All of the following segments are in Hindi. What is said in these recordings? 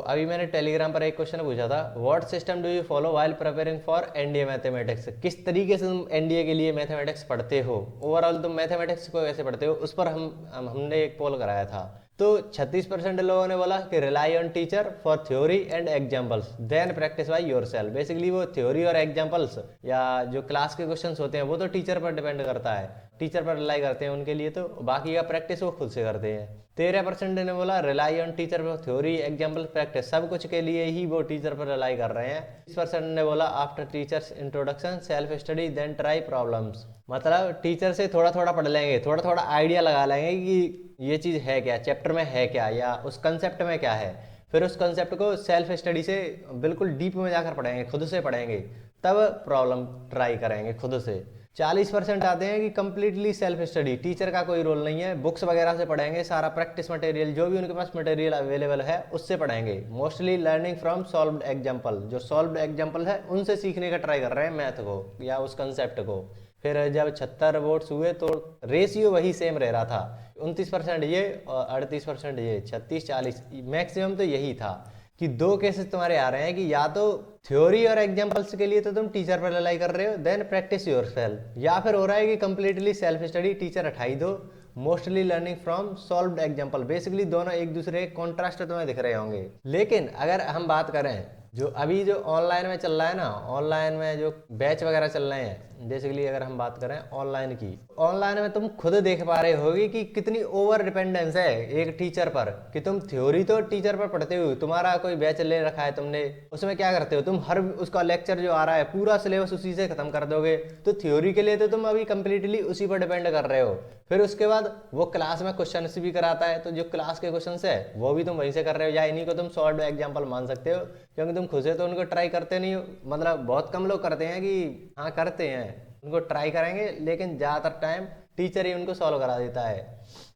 अभी मैंने टेलीग्राम पर एक क्वेश्चन पूछा था, what system do you follow while preparing for NDA mathematics. किस तरीके से तुम एनडीए के लिए मैथमेटिक्स पढ़ते हो, ओवरऑल तुम मैथमेटिक्स को कैसे पढ़ते हो, उस पर हमने एक पोल कराया था। तो 36% लोगों ने बोला कि rely on teacher for theory and examples then practice by yourself. Basically वो थ्योरी और एग्जाम्पल्स या जो क्लास के क्वेश्चंस होते हैं वो तो टीचर पर डिपेंड करता है, टीचर पर रिलाई करते हैं उनके लिए, तो बाकी का प्रैक्टिस वो खुद से करते हैं। 13% ने बोला rely on teacher for theory example practice, सब कुछ के लिए ही वो टीचर पर रिलाई कर रहे हैं। 20% ने बोला after teachers introduction self study then try problems, मतलब टीचर से थोड़ा थोड़ा पढ़ लेंगे, थोड़ा थोड़ा आइडिया लगा लेंगे कि ये चीज़ है क्या, चैप्टर में है क्या, या उस कंसेप्ट में क्या है, फिर उस कंसेप्ट को सेल्फ स्टडी से बिल्कुल डीप में जाकर पढ़ेंगे, खुद से पढ़ेंगे, तब प्रॉब्लम ट्राई करेंगे खुद से। 40% आते हैं कि कंप्लीटली सेल्फ स्टडी, टीचर का कोई रोल नहीं है, बुक्स वगैरह से पढ़ेंगे, सारा प्रैक्टिस मटेरियल जो भी उनके पास मटेरियल अवेलेबल है उससे पढ़ेंगे। Mostly learning from solved example, जो सॉल्व्ड एग्जाम्पल है उनसे सीखने का ट्राई कर रहे हैं मैथ को या उस कंसेप्ट को। फिर जब 76 वोट्स हुए तो रेशियो वही सेम रह रहा था, 29% ये और 38% ये, 36-40 मैक्सिमम तो यही था। कि दो केसेस तुम्हारे आ रहे हैं कि या तो थ्योरी और एग्जांपल्स के लिए तो तुम टीचर पर रिलाई कर रहे हो देन प्रैक्टिस योरसेल्फ, या फिर हो रहा है कि कंप्लीटली सेल्फ स्टडी, टीचर हटाई दो, mostly learning from solved example. Basically दोनों एक दूसरे के कॉन्ट्रास्ट तुम्हें दिख रहे होंगे। लेकिन अगर हम बात करें जो अभी जो ऑनलाइन में चल रहा है ना, ऑनलाइन में जो बैच वगैरह चल रहे हैं, बेसिकली अगर हम बात करें ऑनलाइन की, ऑनलाइन में तुम खुद देख पा रहे होगी कि कितनी ओवर डिपेंडेंस है एक टीचर पर, कि तुम थ्योरी तो टीचर पर पढ़ते हो, तुम्हारा कोई बैच ले रखा है तुमने, उसमें क्या करते हो तुम, हर उसका लेक्चर जो आ रहा है पूरा सिलेबस उसी से खत्म कर दोगे, तो थ्योरी के लिए तो तुम अभी कंप्लीटली उसी पर डिपेंड कर रहे हो। फिर उसके बाद वो क्लास में क्वेश्चन भी कराता है, तो जो क्लास के क्वेश्चन है वो भी तुम वहीं से कर रहे हो, या इन्हीं को तुम सॉल्व एग्जाम्पल मान सकते हो, क्योंकि तुम खुद से तो उनको ट्राई करते नहीं हो। मतलब बहुत कम लोग करते हैं कि हाँ करते हैं, उनको ट्राई करेंगे, लेकिन ज़्यादातर टाइम टीचर ही उनको सॉल्व करा देता है,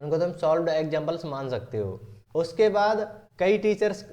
उनको तुम सॉल्व एग्जाम्पल्स मान सकते हो। उसके बाद कई टीचर्स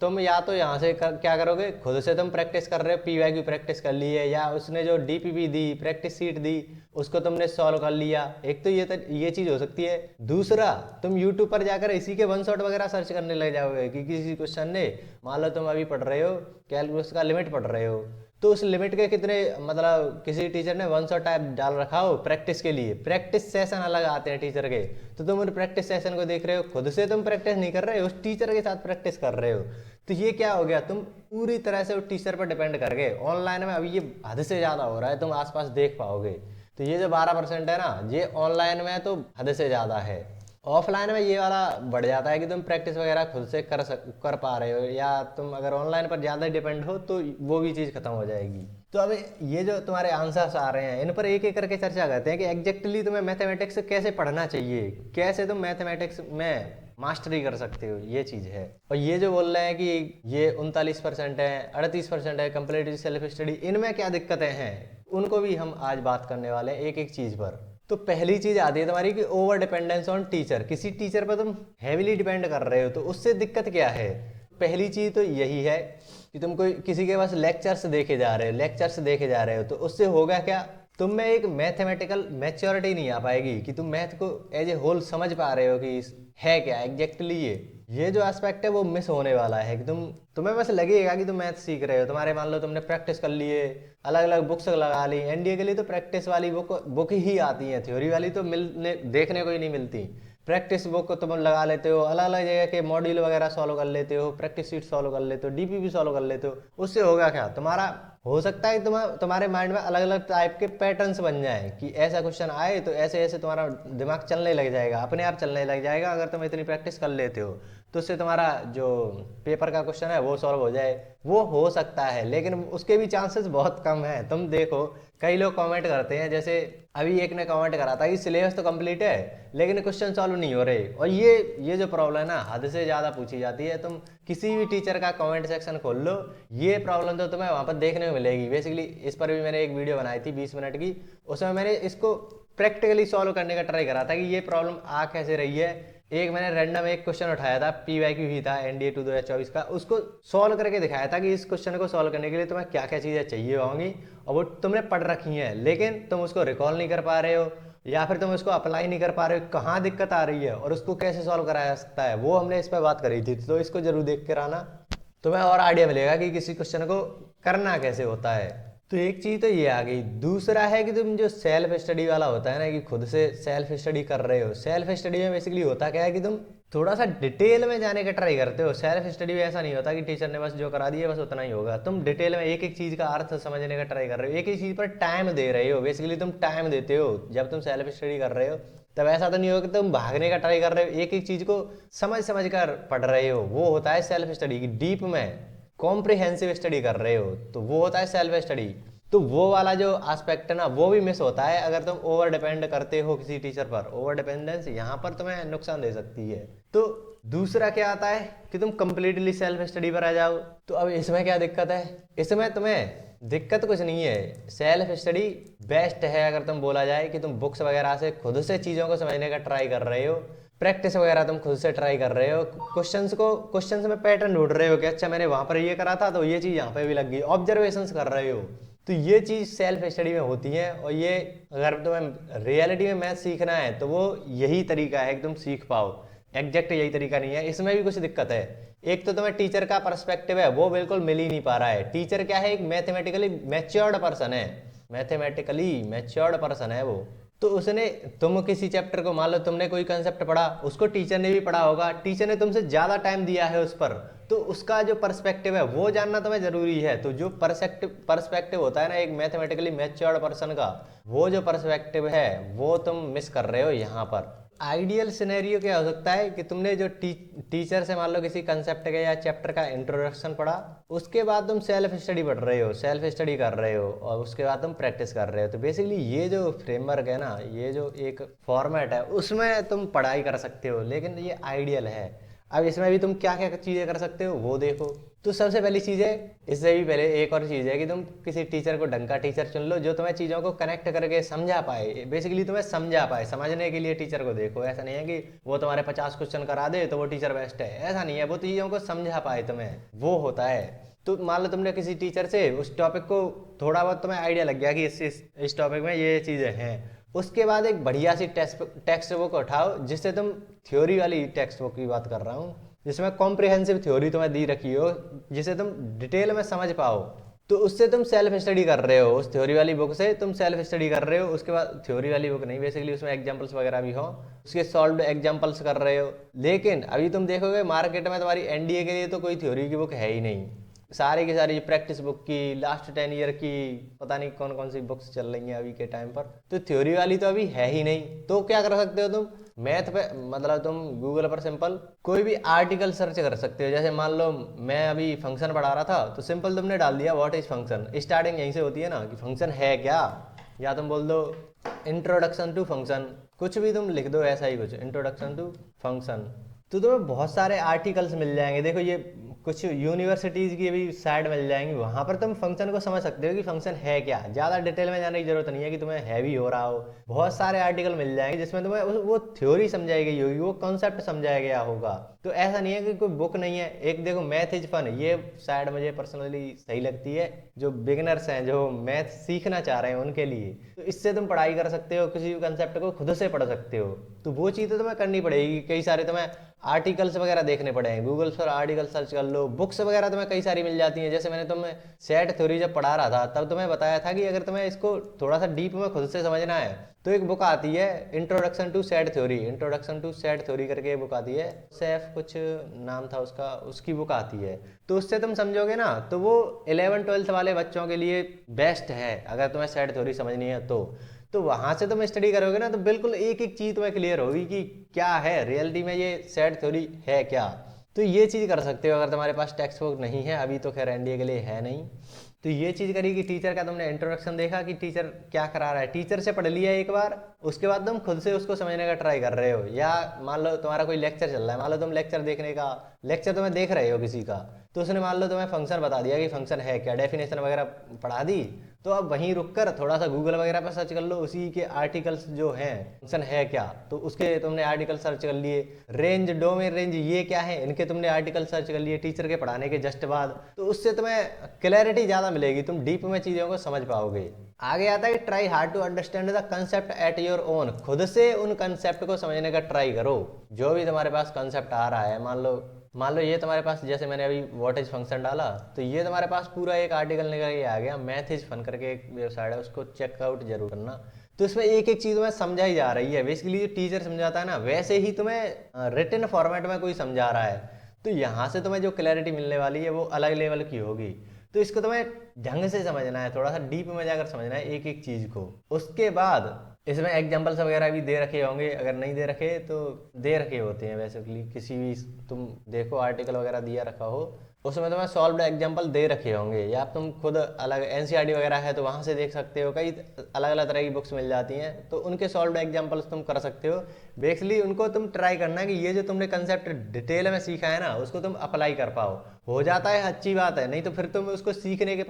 तुम या तो यहाँ से क्या करोगे, खुद से तुम प्रैक्टिस कर रहे हो, पीवाईक्यू प्रैक्टिस कर ली है, या उसने जो डीपीपी दी, प्रैक्टिस सीट दी, उसको तुमने सॉल्व कर लिया। एक तो ये चीज़ हो सकती है। दूसरा, तुम यूट्यूब पर जाकर इसी के वन शॉट वगैरह सर्च करने लग जाओगे कि किसी क्वेश्चन ने, मान लो तुम अभी पढ़ रहे हो कैलकुलस का लिमिट पढ़ रहे हो, तो उस लिमिट के कितने, मतलब किसी टीचर ने वन शॉट टाइप डाल रखा हो प्रैक्टिस के लिए, प्रैक्टिस सेशन अलग आते हैं टीचर के, तो तुम उन प्रैक्टिस सेशन को देख रहे हो, खुद से तुम प्रैक्टिस नहीं कर रहे हो, उस टीचर के साथ प्रैक्टिस कर रहे हो। तो ये क्या हो गया, तुम पूरी तरह से उस टीचर पर डिपेंड कर गए। ऑनलाइन में अभी ये हद से ज़्यादा हो रहा है, तुम आसपास देख पाओगे। तो ये जो 12% है ना, ये ऑनलाइन में तो हद से ज़्यादा है। ऑफलाइन में ये वाला बढ़ जाता है कि तुम प्रैक्टिस वगैरह खुद से कर पा रहे हो, या तुम अगर ऑनलाइन पर ज़्यादा डिपेंड हो तो वो भी चीज़ खत्म हो जाएगी। तो अब ये जो तुम्हारे आंसर्स आ रहे हैं इन पर एक एक करके चर्चा करते हैं कि एग्जैक्टली तुम्हें मैथमेटिक्स कैसे पढ़ना चाहिए, कैसे तुम मैथमेटिक्स में मास्टरी कर सकते हो, ये चीज़ है। और ये जो बोल रहे हैं कि ये 39% है, 38% है कंप्लीटली सेल्फ स्टडी, इनमें क्या दिक्कतें हैं उनको भी हम आज बात करने वाले हैं एक एक चीज़ पर। तो पहली चीज आती है तुम्हारी कि ओवर डिपेंडेंस ऑन टीचर, किसी टीचर पर तुम हैवीली डिपेंड कर रहे हो, तो उससे दिक्कत क्या है। पहली चीज तो यही है कि तुम कोई किसी के पास लेक्चर्स देखे जा रहे हो, तो उससे होगा क्या, तुम में एक मैथमेटिकल मैच्योरिटी नहीं आ पाएगी कि तुम मैथ को एज ए होल समझ पा रहे हो कि है क्या एग्जैक्टली। ये जो एस्पेक्ट है वो मिस होने वाला है कि तुम्हें बस लगेगा कि तुम मैथ सीख रहे हो, तुम्हारे मान लो तुमने प्रैक्टिस कर लिए, अलग अलग बुक्स लगा ली, एनडीए के लिए तो प्रैक्टिस वाली बुक ही आती है, थ्योरी वाली तो देखने को ही नहीं मिलती। प्रैक्टिस बुक को तुम लगा लेते हो, अलग अलग जगह के मॉड्यूल वगैरह सॉल्व कर लेते हो, प्रैक्टिस शीट सॉल्व कर लेते हो, डीपीपी सॉल्व कर लेते हो। उससे होगा क्या, तुम्हारा हो सकता है तुम्हारे माइंड में अलग अलग टाइप के पैटर्न्स बन जाएं कि ऐसा क्वेश्चन आए तो ऐसे ऐसे तुम्हारा दिमाग चलने लग जाएगा, अपने आप चलने लग जाएगा अगर तुम इतनी प्रैक्टिस कर लेते हो, तो उससे तुम्हारा जो पेपर का क्वेश्चन है वो सॉल्व हो जाए। वो हो सकता है, लेकिन उसके भी चांसेस बहुत कम हैं। तुम देखो कई लोग कमेंट करते हैं, जैसे अभी एक ने कमेंट करा था कि सिलेबस तो कंप्लीट है लेकिन क्वेश्चन सॉल्व नहीं हो रहे, और ये जो प्रॉब्लम है ना हद से ज़्यादा पूछी जाती है। तुम किसी भी टीचर का कमेंट सेक्शन खोल लो, ये प्रॉब्लम तो तुम्हें वहाँ पर देखने को मिलेगी। बेसिकली इस पर भी मैंने एक वीडियो बनाई थी 20 मिनट की, उसमें मैंने इसको प्रैक्टिकली सॉल्व करने का ट्राई करा था कि ये प्रॉब्लम आ कैसे रही है। एक मैंने रैंडम एक क्वेश्चन उठाया था, पीवाईक्यू ही था एनडीए 2024 का, उसको सॉल्व करके दिखाया था कि इस क्वेश्चन को सॉल्व करने के लिए तुम्हें क्या क्या चीज़ें चाहिए होंगी, और वो तुमने पढ़ रखी हैं लेकिन तुम उसको रिकॉल नहीं कर पा रहे हो। या फिर तुम उसको अप्लाई नहीं कर पा रहे हो, कहाँ दिक्कत आ रही है और उसको कैसे सॉल्व कराया जा सकता है, वो हमने इस पर बात करी थी। तो इसको जरूर देख कर आना, तुम्हें और आइडिया मिलेगा कि किसी क्वेश्चन को करना कैसे होता है। तो एक चीज तो ये आ गई। दूसरा है कि तुम जो सेल्फ स्टडी वाला होता है ना, कि खुद से सेल्फ स्टडी कर रहे हो। सेल्फ स्टडी में बेसिकली होता क्या है कि तुम थोड़ा सा डिटेल में जाने का ट्राई करते हो। सेल्फ स्टडी में ऐसा नहीं होता कि टीचर ने बस जो करा दिया बस उतना ही होगा। तुम डिटेल में एक एक चीज का अर्थ समझने का ट्राई कर रहे हो, एक एक चीज पर टाइम दे रहे हो। बेसिकली तुम टाइम देते हो जब तुम सेल्फ स्टडी कर रहे हो। तब ऐसा तो नहीं होगा कि तुम भागने का ट्राई कर रहे हो, एक एक चीज को समझ समझ कर पढ़ रहे हो। वो होता है सेल्फ स्टडी की डीप में कॉम्प्रिहेंसिव स्टडी कर रहे हो, तो वो होता है सेल्फ स्टडी। तो वो वाला जो एस्पेक्ट है ना, वो भी मिस होता है अगर तुम ओवर डिपेंड करते हो किसी टीचर पर। ओवर डिपेंडेंस यहाँ पर तुम्हें नुकसान दे सकती है। तो दूसरा क्या आता है कि तुम कंप्लीटली सेल्फ स्टडी पर आ जाओ। तो अब इसमें क्या दिक्कत है? इसमें तुम्हें दिक्कत कुछ नहीं है। सेल्फ स्टडी बेस्ट है अगर तुम बोला जाए कि तुम बुक्स वगैरह से खुद से चीज़ों को समझने का ट्राई कर रहे हो, प्रैक्टिस वगैरह तुम खुद से ट्राई कर रहे हो, क्वेश्चंस में पैटर्न ढूंढ रहे हो कि अच्छा मैंने वहां पर ये करा था तो ये चीज़ यहाँ पे भी लग गई, ऑब्जर्वेशंस कर रहे हो। तो ये चीज़ सेल्फ स्टडी में होती है। और ये अगर तुम्हें रियलिटी में मैथ सीखना है तो वो यही तरीका है कि तुम सीख पाओ। एग्जैक्ट यही तरीका नहीं है, इसमें भी कुछ दिक्कत है। एक तो तुम्हें टीचर का पर्सपेक्टिव है वो बिल्कुल मिल ही नहीं पा रहा है। टीचर क्या है? एक मैथमेटिकली मैच्योर्ड पर्सन है, मैथमेटिकली मैच्योर्ड पर्सन है वो। तो उसने, तुम किसी चैप्टर को, मान लो तुमने कोई कंसेप्ट पढ़ा, उसको टीचर ने भी पढ़ा होगा, टीचर ने तुमसे ज्यादा टाइम दिया है उस पर, तो उसका जो पर्सपेक्टिव है वो जानना तुम्हें जरूरी है। तो जो पर्सपेक्टिव होता है ना एक मैथमेटिकली मैच्योर्ड पर्सन का, वो जो पर्सपेक्टिव है वो तुम मिस कर रहे हो यहाँ पर। आइडियल सिनेरियो क्या हो सकता है कि तुमने जो टीचर से मान लो किसी कंसेप्ट का या चैप्टर का इंट्रोडक्शन पढ़ा, उसके बाद तुम सेल्फ स्टडी पढ़ रहे हो, सेल्फ स्टडी कर रहे हो, और उसके बाद तुम प्रैक्टिस कर रहे हो। तो बेसिकली ये जो फ्रेमवर्क है ना, ये जो एक फॉर्मेट है, उसमें तुम पढ़ाई कर सकते हो, लेकिन ये आइडियल है। अब इसमें भी तुम क्या क्या चीज़ें कर सकते हो वो देखो। तो सबसे पहली चीज़ है, इससे भी पहले एक और चीज़ है कि तुम किसी टीचर को, ढंग का टीचर चुन लो जो तुम्हें चीज़ों को कनेक्ट करके समझा पाए। बेसिकली तुम्हें समझा पाए, समझने के लिए टीचर को देखो। ऐसा नहीं है कि वो तुम्हारे 50 क्वेश्चन करा दे तो वो टीचर बेस्ट है, ऐसा नहीं है। वो चीज़ों को समझा पाए तुम्हें, वो होता है। तो मान लो तुमने किसी टीचर से उस टॉपिक को थोड़ा बहुत तुम्हें आइडिया लग गया कि इस टॉपिक में ये चीज़ें हैं, उसके बाद एक बढ़िया सी टेक्स्ट बुक उठाओ, जिससे तुम थ्योरी वाली टेक्स्ट बुक की बात कर रहा हूँ, जिसमें कॉम्प्रिहेंसिव थ्योरी तुम्हें दी रखी हो, जिसे तुम डिटेल में समझ पाओ। तो उससे तुम सेल्फ स्टडी कर रहे हो, उस थ्योरी वाली बुक से तुम सेल्फ स्टडी कर रहे हो। उसके बाद थ्योरी वाली बुक नहीं, बेसिकली उसमें एग्जांपल्स वगैरह भी हो, उसके सॉल्व्ड एग्जांपल्स कर रहे हो। लेकिन अभी तुम देखोगे मार्केट में तुम्हारी एनडीए के लिए तो कोई थ्योरी की बुक है ही नहीं। सारी की सारी प्रैक्टिस बुक की, लास्ट 10 ईयर की, पता नहीं कौन कौन सी बुक्स चल रही हैं अभी के टाइम पर, तो थ्योरी वाली तो अभी है ही नहीं। तो क्या कर सकते हो तुम मैथ पे, मतलब तुम गूगल पर सिंपल कोई भी आर्टिकल सर्च कर सकते हो। जैसे मान लो मैं अभी फंक्शन पढ़ा रहा था, तो सिंपल तुमने डाल दिया व्हाट इज फंक्शन। स्टार्टिंग यहीं से होती है ना कि फंक्शन है क्या, या तुम बोल दो इंट्रोडक्शन टू फंक्शन, कुछ भी तुम लिख दो ऐसा ही कुछ, इंट्रोडक्शन टू फंक्शन। तो तुम्हें बहुत सारे आर्टिकल्स मिल जाएंगे। देखो ये कुछ यूनिवर्सिटीज़ की भी साइड मिल जाएंगी, वहाँ पर तुम फंक्शन को समझ सकते हो कि फंक्शन है क्या। ज़्यादा डिटेल में जाने की जरूरत नहीं है कि तुम्हें हैवी हो रहा हो। बहुत सारे आर्टिकल मिल जाएंगे जिसमें तुम्हें वो थ्योरी समझाई गई होगी, वो कॉन्सेप्ट समझाया गया होगा। तो ऐसा नहीं है कि कोई बुक नहीं है। एक देखो मैथ इज फन, ये साइड मुझे पर्सनली सही लगती है, जो बिगिनर्स हैं, जो मैथ सीखना चाह रहे हैं उनके लिए। तो इससे तुम पढ़ाई कर सकते हो, किसी भी कंसेप्ट को खुद से पढ़ सकते हो। तो वो चीज़ तो तुम्हें करनी पड़ेगी। कई सारे तुम्हें आर्टिकल्स वगैरह देखने पड़ेंगे, गूगल पर आर्टिकल सर्च कर लो, बुक्स वगैरह तुम्हें कई सारी मिल जाती हैं। जैसे मैंने तुम्हें सेट थ्योरी जब पढ़ा रहा था तब तुम्हें बताया था कि अगर तुम्हें इसको थोड़ा सा डीप में खुद से समझना है तो एक बुक आती है introduction to set theory, introduction to set theory करके बुक आती है, सेफ कुछ नाम था उसका, उसकी बुक आती है। तो उससे तुम समझोगे ना, तो वो 11-12 वाले बच्चों के लिए बेस्ट है अगर तुम्हें सेट थ्योरी समझनी है। तो वहां से तुम स्टडी करोगे ना, तो बिल्कुल एक एक चीज तुम्हें क्लियर होगी कि क्या है रियलिटी में, ये सेट थ्योरी है क्या। तो ये चीज कर सकते हो अगर तुम्हारे पास टेक्स्ट बुक नहीं है। अभी तो खैर एनडीए के लिए है नहीं। तो ये चीज करी कि टीचर का तुमने इंट्रोडक्शन देखा कि टीचर क्या करा रहा है, टीचर से पढ़ लिया एक बार, उसके बाद तुम खुद से उसको समझने का ट्राई कर रहे हो। या मान लो तुम्हारा कोई लेक्चर चल रहा है, मान लो तुम लेक्चर तुम्हें देख रहे हो किसी का, तो उसने मान लो तुम्हें फंक्शन बता दिया कि फंक्शन है क्या, डेफिनेशन वगैरह पढ़ा दी। तो अब वहीं रुककर थोड़ा सा गूगल वगैरह पर सर्च कर लो, उसी के आर्टिकल्स जो हैं, फंक्शन है क्या, तो उसके तुमने आर्टिकल सर्च कर लिए। रेंज, डोमेन रेंज ये क्या है, इनके तुमने आर्टिकल सर्च कर लिए टीचर के पढ़ाने के जस्ट बाद। तो उससे तुम्हें क्लैरिटी ज़्यादा मिलेगी, तुम डीप में चीज़ों को समझ पाओगे। आगे आता है कि try hard to understand the concept at your own, खुद से उन कंसेप्ट को समझने का ट्राई करो। जो भी तुम्हारे पास कंसेप्ट आ रहा है, मान लो ये तुम्हारे पास, जैसे मैंने अभी व्हाट इज फंक्शन डाला, तो ये तुम्हारे पास पूरा एक आर्टिकल निकल के आ गया। मैथ इज फन करके एक वेबसाइट है, उसको चेकआउट जरूर करना। तो इसमें एक एक चीज़ तुम्हें समझाई जा रही है। बेसिकली जो टीचर समझाता है ना, वैसे ही तुम्हें रिटन फॉर्मेट में कोई समझा रहा है। तो यहाँ से तुम्हें जो क्लैरिटी मिलने वाली है वो अलग लेवल की होगी। तो इसको तुम्हें ढंग से समझना है, थोड़ा सा डीप में जाकर समझना है एक एक चीज़ को। उसके बाद इसमें एग्जाम्पल्स वगैरह भी दे रखे होंगे, अगर नहीं दे रखे तो दे रखे होते हैं बेसिकली। किसी भी तुम देखो आर्टिकल वगैरह दिया रखा हो, उसमें तुम्हें सॉल्व्ड एग्जाम्पल दे रखे होंगे, या तुम खुद अलग एनसीईआरटी वगैरह है तो वहाँ से देख सकते हो। कई अलग अलग तरह की बुक्स मिल जाती हैं, तो उनके सॉल्व्ड एग्जाम्पल्स तुम कर सकते हो। बेसिकली उनको तुम ट्राई करना है कि ये जो तुमने कंसेप्ट डिटेल में सीखा है ना, उसको तुम अप्लाई कर पाओ। हो जाता है अच्छी बात है, नहीं तो फिर तुम उसको सीखने के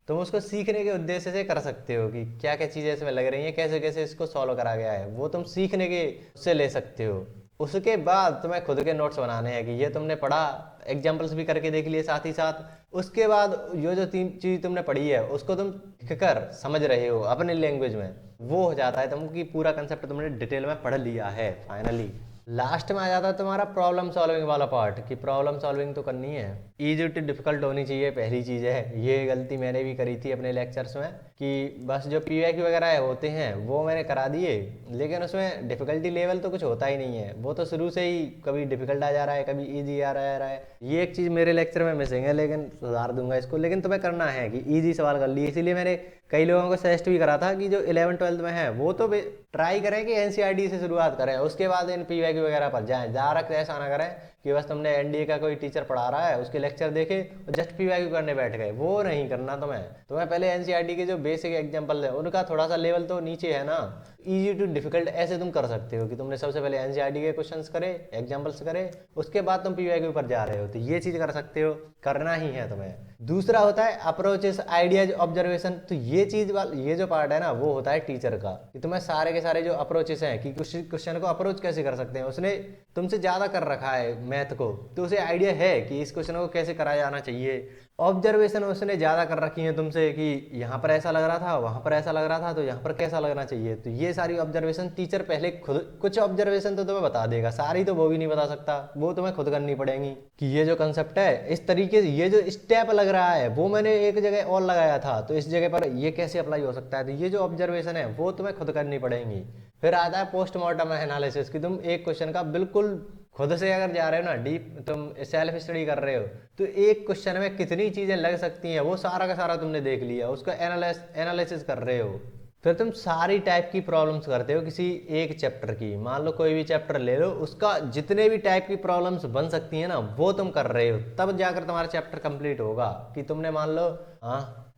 तुम उसको सीखने के उद्देश्य से कर सकते हो कि क्या क्या चीज़ें इसमें लग रही हैं, कैसे कैसे इसको सॉल्व करा गया है, वो तुम सीखने के उससे ले सकते हो। उसके बाद तुम्हें खुद के नोट्स बनाने हैं कि ये तुमने पढ़ा, एग्जाम्पल्स भी करके देख लिए साथ ही साथ। उसके बाद ये जो 3 चीज़ तुमने पढ़ी है उसको तुम लिख कर समझ रहे हो अपनी लैंग्वेज में, वो हो जाता है तुमको पूरा कंसेप्ट तुमने डिटेल में पढ़ लिया है फाइनली। लास्ट में आ जाता है तुम्हारा प्रॉब्लम सॉल्विंग वाला पार्ट, कि प्रॉब्लम सॉल्विंग तो करनी है, इजी टू डिफिकल्ट होनी चाहिए, पहली चीज़ है। ये गलती मैंने भी करी थी अपने लेक्चर्स में, कि बस जो पीवाईक्यू वगैरह होते हैं वो मैंने करा दिए, लेकिन उसमें डिफिकल्टी लेवल तो कुछ होता ही नहीं है। वो तो शुरू से ही कभी डिफिकल्ट आ जा रहा है, कभी ईजी आ रहा है। ये एक चीज़ मेरे लेक्चर में मिसिंग है, लेकिन सुधार दूंगा इसको। लेकिन तुम्हें करना है कि ईजी सवाल कर लिए, इसीलिए मैंने कई लोगों को सजेस्ट भी करा था कि जो 11th-12th में है वो तो ट्राई करें कि एनसीईआरटी से शुरुआत करें, उसके बाद इन पीवाईक्यू वगैरह पर जाएं। डायरेक्ट ऐसा ना करें कि बस तुमने एनडीए का कोई टीचर पढ़ा रहा है उसके लेक्चर देखे और जस्ट पीवाईक्यू करने बैठ गए, वो नहीं करना। तुम्हें पहले एनसीईआरटी के जो बेसिक एग्जांपल है उनका थोड़ा सा लेवल तो नीचे है ना, इजी टू डिफिकल्ट ऐसे तुम कर सकते हो कि तुमने सबसे पहले एनसीईआरटी के क्वेश्चंस करे, एग्जांपल्स करे, उसके बाद तुम पीवाईक्यू पर जा रहे हो, तो ये चीज़ कर सकते हो, करना ही है तुम्हें। दूसरा होता है अप्रोचेस, आइडियाज, ऑब्जर्वेशन। तो ये चीज ये जो पार्ट है ना, वो होता है टीचर का, कि तुम्हें सारे के सारे जो अप्रोचेस हैं कि क्वेश्चन को अप्रोच कैसे कर सकते हैं, उसने तुमसे ज्यादा कर रखा है मैथ को, तो उसे आइडिया है कि इस क्वेश्चन को कैसे कराया जाना चाहिए। ऑब्जर्वेशन उसने ज्यादा कर रखी है तुमसे कि यहाँ पर ऐसा लग रहा था, वहां पर ऐसा लग रहा था, तो यहाँ पर कैसा लगना चाहिए। तो ये सारी ऑब्जर्वेशन टीचर पहले खुद, कुछ ऑब्जर्वेशन तो तुम्हें बता देगा, सारी तो वो भी नहीं बता सकता, वो तुम्हें खुद करनी पड़ेगी कि ये जो कंसेप्ट है इस तरीके से, ये जो स्टेप लग रहा है वो मैंने एक जगह और लगाया था, तो इस जगह पर ये कैसे अप्लाई हो सकता है। तो ये जो ऑब्जर्वेशन है वो तुम्हें खुद करनी पड़ेगी। फिर आता है पोस्टमार्टम एनालिसिस, कि तुम एक क्वेश्चन का बिल्कुल खुद से अगर जा रहे हो ना डीप, तुम सेल्फ स्टडी कर रहे हो, तो एक क्वेश्चन में कितनी चीजें लग सकती हैं वो सारा का सारा तुमने देख लिया, उसका एनालिसिस कर रहे हो। फिर तुम सारी टाइप की प्रॉब्लम्स करते हो किसी एक चैप्टर की। मान लो कोई भी चैप्टर ले लो, उसका जितने भी टाइप की प्रॉब्लम्स बन सकती है ना वो तुम कर रहे हो, तब जाकर तुम्हारा चैप्टर कंप्लीट होगा। कि तुमने मान लो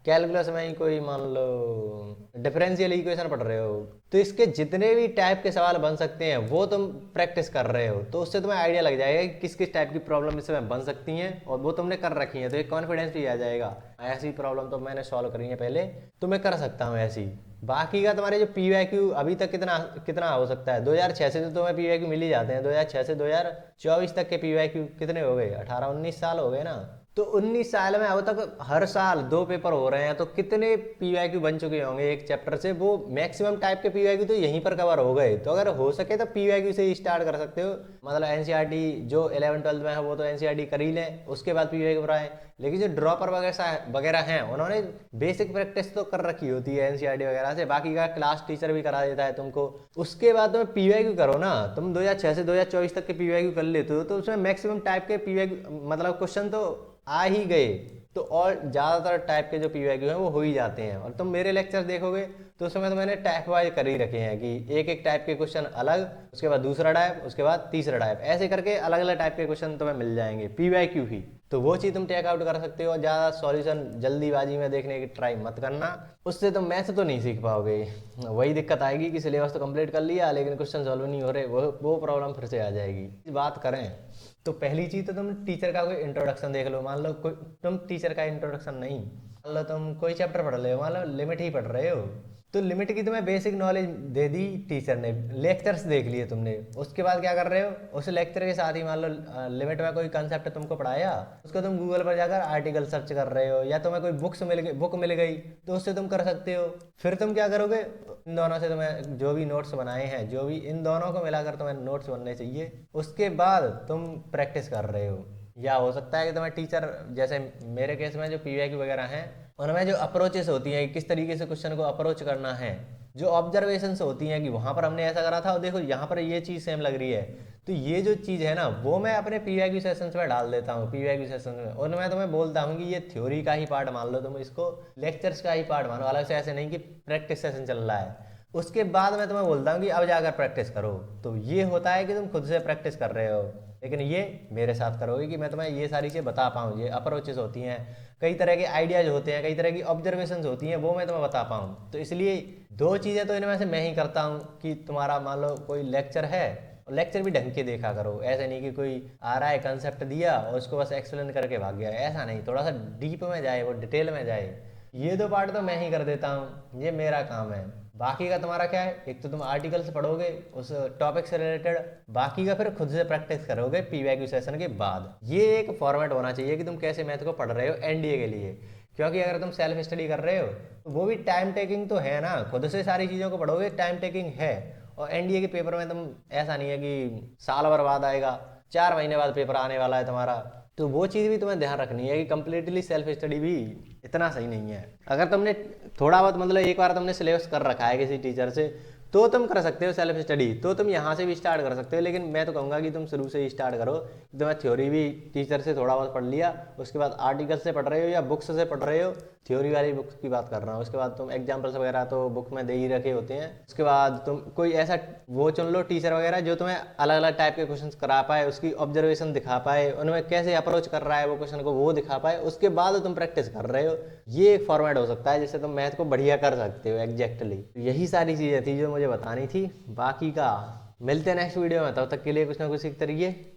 कैलकुलस में ही कोई मान लो डिफरेंशियल इक्वेशन पढ़ रहे हो, तो इसके जितने भी टाइप के सवाल बन सकते हैं वो तुम प्रैक्टिस कर रहे हो, तो उससे तुम्हें आइडिया लग जाएगा कि किस किस टाइप की प्रॉब्लम इसमें बन सकती हैं, और वो तुमने कर रखी है, तो एक कॉन्फिडेंस भी आ जाएगा, ऐसी प्रॉब्लम तो मैंने सॉल्व करी है पहले, तो मैं कर सकता हूँ ऐसी। बाकी का तुम्हारे जो पीवाईक्यू अभी तक कितना हो सकता है, 2006 से तो तुम्हें पीवाईक्यू मिल ही जाते हैं। 2006 से 2024 तक के पीवाईक्यू कितने हो गए, 18-19 साल हो गए ना। तो 19 साल में अब तक हर साल 2 पेपर हो रहे हैं, तो कितने पीवाईक्यू बन चुके होंगे एक चैप्टर से। वो मैक्सिमम टाइप के पीवाईक्यू तो यहीं पर कवर हो गए। तो अगर हो सके तो पीवाईक्यू से ही स्टार्ट कर सकते हो, मतलब एनसीईआरटी जो 11th-12th में है वो तो एनसीईआरटी कर ही लें, उसके बाद पीवाईक्यू पर आए। लेकिन जो ड्रॉपर वगैरह हैं उन्होंने बेसिक प्रैक्टिस तो कर रखी होती है एनसीईआरटी वगैरह से, बाकी का क्लास टीचर भी करा देता है तुमको। उसके बाद तुम्हें पीवाईक्यू करो ना, तुम 2006 से 2024 तक के पीवाईक्यू कर लेते हो, तो उसमें मैक्सिमम टाइप के पीवाईक्यू मतलब क्वेश्चन तो आ ही गए, तो और ज़्यादातर टाइप के जो पीवाईक्यू हैं वो हो ही जाते हैं। और तुम मेरे लेक्चर देखोगे तो उसमें तो मैंने टाइप वाइज कर ही रखे हैं कि एक एक टाइप के क्वेश्चन अलग, उसके बाद दूसरा टाइप, उसके बाद तीसरा टाइप, ऐसे करके अलग अलग टाइप के क्वेश्चन तुम्हें मिल जाएंगे पीवाईक्यू ही। तो वो चीज़ तुम टेक आउट कर सकते हो। ज़्यादा सॉल्यूशन जल्दीबाजी में देखने की ट्राई मत करना, उससे तुम मैथ तो नहीं सीख पाओगे। वही दिक्कत आएगी कि सिलेबस तो कंप्लीट कर लिया लेकिन क्वेश्चन सॉल्व नहीं हो रहे, वो प्रॉब्लम फिर से आ जाएगी। बात करें तो पहली चीज़ तो तुम टीचर का कोई इंट्रोडक्शन देख लो। मान लो तुम टीचर का इंट्रोडक्शन नहीं, मान लो तुम कोई चैप्टर पढ़ रहे हो, मान लो लिमिट ही पढ़ रहे हो, तो लिमिट की तुम्हें बेसिक नॉलेज दे दी टीचर ने, लेक्चर्स देख लिए तुमने, उसके बाद क्या कर रहे हो, उस लेक्चर के साथ ही मान लो लिमिट में कोई कंसेप्ट तुमको पढ़ाया, उसको तुम गूगल पर जाकर आर्टिकल सर्च कर रहे हो, या तुम्हें कोई बुक मिल गई तो उससे तुम कर सकते हो। फिर तुम क्या करोगे, इन दोनों से तुम्हें जो भी नोट्स बनाए हैं, जो भी इन दोनों को मिलाकर तुम्हें नोट्स बनने चाहिए, उसके बाद तुम प्रैक्टिस कर रहे हो। या हो सकता है कि तुम्हें टीचर, जैसे मेरे केस में जो पीवाईक्यू वगैरह हैं, उनमें जो अप्रोचेस होती हैं, किस तरीके से क्वेश्चन को अप्रोच करना है, जो ऑब्जर्वेशंस होती हैं कि वहाँ पर हमने ऐसा करा था और देखो यहाँ पर ये चीज़ सेम लग रही है, तो ये जो चीज़ है ना वो मैं अपने पीवाईक्यू सेशंस में डाल देता हूँ, पीवाईक्यू सेशन में। और मैं तुम्हें बोलता हूँ कि ये थ्योरी का ही पार्ट मान लो, तुम इसको लेक्चर्स का ही पार्ट मानो, अलग से ऐसे नहीं कि प्रैक्टिस सेशन चल रहा है। उसके बाद मैं तुम्हें बोलता हूँ कि अब जाकर प्रैक्टिस करो। तो ये होता है कि तुम खुद से प्रैक्टिस कर रहे हो, लेकिन ये मेरे साथ करोगे कि मैं तुम्हें ये सारी चीज़ें बता पाऊँ। ये अप्रोचेस होती हैं, कई तरह के आइडियाज होते हैं, कई तरह की ऑब्जर्वेशंस होती हैं, वो मैं तुम्हें बता पाऊँ। तो इसलिए दो चीज़ें तो इनमें से मैं ही करता हूँ कि तुम्हारा मान लो कोई लेक्चर है, लेक्चर भी ढंग के देखा करो, ऐसे नहीं कि कोई आ रहा है कंसेप्ट दिया और उसको बस एक्सप्लेन करके भाग गया, ऐसा नहीं, थोड़ा सा डीप में जाए, वो डिटेल में जाए। ये दो पार्ट तो मैं ही कर देता हूँ, ये मेरा काम है। बाकी का तुम्हारा क्या है, एक तो तुम आर्टिकल्स पढ़ोगे उस टॉपिक से रिलेटेड, बाकी का फिर खुद से प्रैक्टिस करोगे पीवाईक्यू सेशन के बाद। ये एक फॉर्मेट होना चाहिए कि तुम कैसे मैथ को पढ़ रहे हो एनडीए के लिए, क्योंकि अगर तुम सेल्फ स्टडी कर रहे हो तो वो भी टाइम टेकिंग तो है ना, खुद से सारी चीज़ों को पढ़ोगे, टाइम टेकिंग है। और एनडीए के पेपर में तुम, ऐसा नहीं है कि साल भर बाद आएगा, 4 महीने बाद पेपर आने वाला है तुम्हारा, तो वो चीज़ भी तुम्हें ध्यान रखनी है कि कंप्लीटली सेल्फ स्टडी भी इतना सही नहीं है। अगर तुमने थोड़ा बहुत, मतलब एक बार तुमने सिलेबस कर रखा है किसी टीचर से, तो तुम कर सकते हो सेल्फ स्टडी, तो तुम यहाँ से भी स्टार्ट कर सकते हो। लेकिन मैं तो कहूँगा कि तुम शुरू से ही स्टार्ट करो। तुम्हें थ्योरी भी टीचर से थोड़ा बहुत पढ़ लिया, उसके बाद आर्टिकल से पढ़ रहे हो या बुक्स से पढ़ रहे हो, थ्योरी वाली बुक्स की बात कर रहा हूँ, उसके बाद तुम एग्जाम्पल्स वगैरह तो बुक में दे ही रखे होते हैं। उसके बाद तुम कोई ऐसा वो चुन लो टीचर वगैरह जो तुम्हें अलग अलग टाइप के क्वेश्चन करा पाए, उसकी ऑब्जर्वेशन दिखा पाए, उनमें कैसे अप्रोच कर रहा है वो क्वेश्चन को, वो दिखा पाए, उसके बाद तुम प्रैक्टिस कर रहे हो। ये एक फॉर्मेट हो सकता है जिससे तुम मैथ को बढ़िया कर सकते हो एग्जैक्टली। यही सारी चीज़ें थी जो मुझे बतानी थी। बाकी का मिलते हैं नेक्स्ट वीडियो में, तब तक के लिए कुछ ना कुछ सीखते रहिए।